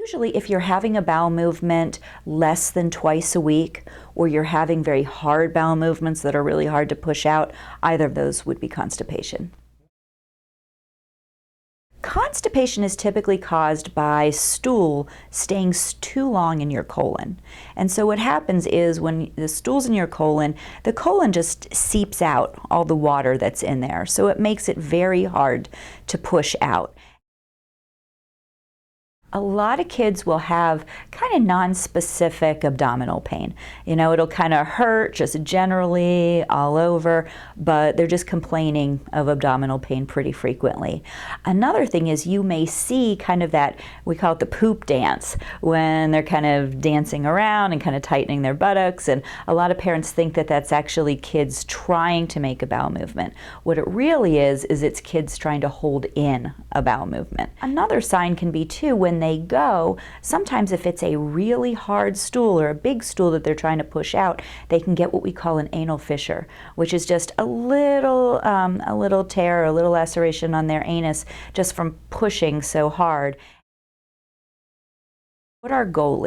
Usually if you're having a bowel movement less than twice a week, or you're having very hard bowel movements that are really hard to push out, either of those would be constipation. Constipation is typically caused by stool staying too long in your colon. And so what happens is when the stool's in your colon, the colon just seeps out all the water that's in there. So it makes it very hard to push out. A lot of kids will have kind of non-specific abdominal pain. You know, it'll kind of hurt just generally all over, but they're just complaining of abdominal pain pretty frequently. Another thing is you may see kind of that, we call it the poop dance, when they're kind of dancing around and kind of tightening their buttocks, and a lot of parents think that that's actually kids trying to make a bowel movement. What it really is it's kids trying to hold in a bowel movement. Another sign can be too when they go, sometimes if it's a really hard stool or a big stool that they're trying to push out, they can get what we call an anal fissure, which is just a little tear, a little laceration on their anus just from pushing so hard. What our goal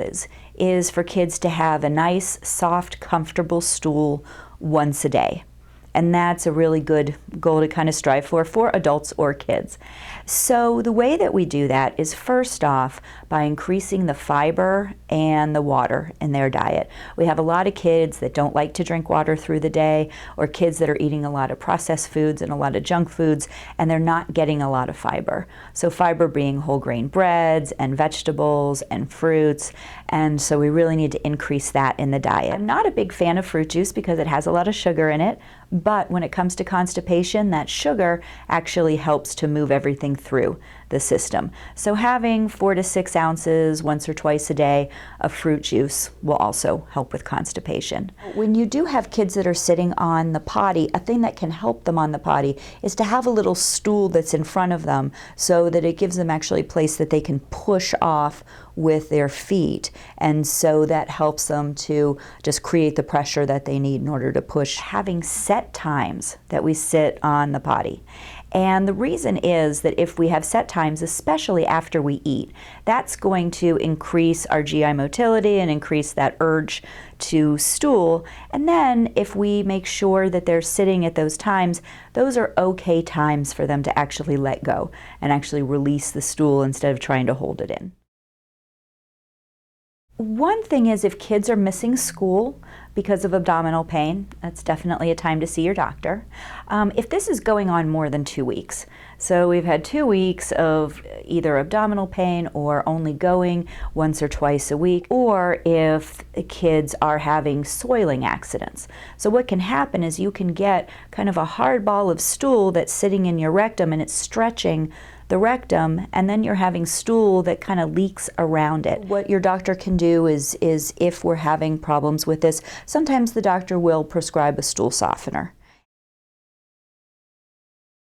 is for kids to have a nice, soft, comfortable stool once a day. And that's a really good goal to kind of strive for adults or kids. So the way that we do that is first off by increasing the fiber and the water in their diet. We have a lot of kids that don't like to drink water through the day, or kids that are eating a lot of processed foods and a lot of junk foods, and they're not getting a lot of fiber. So fiber being whole grain breads and vegetables and fruits, and so we really need to increase that in the diet. I'm not a big fan of fruit juice because it has a lot of sugar in it, but when it comes to constipation, that sugar actually helps to move everything through the system. So having 4 to 6 ounces once or twice a day of fruit juice will also help with constipation. When you do have kids that are sitting on the potty, a thing that can help them on the potty is to have a little stool that's in front of them so that it gives them actually a place that they can push off with their feet, and so that helps them to just create the pressure that they need in order to push. Having set times that we sit on the potty. And the reason is that if we have set times, especially after we eat, that's going to increase our GI motility and increase that urge to stool. And then if we make sure that they're sitting at those times, those are okay times for them to actually let go and actually release the stool instead of trying to hold it in. One thing is if kids are missing school because of abdominal pain, that's definitely a time to see your doctor. If this is going on more than 2 weeks, so we've had 2 weeks of either abdominal pain or only going once or twice a week, or if the kids are having soiling accidents. So what can happen is you can get kind of a hard ball of stool that's sitting in your rectum and it's stretching the rectum, and then you're having stool that kind of leaks around it. What your doctor can do is if we're having problems with this, sometimes the doctor will prescribe a stool softener.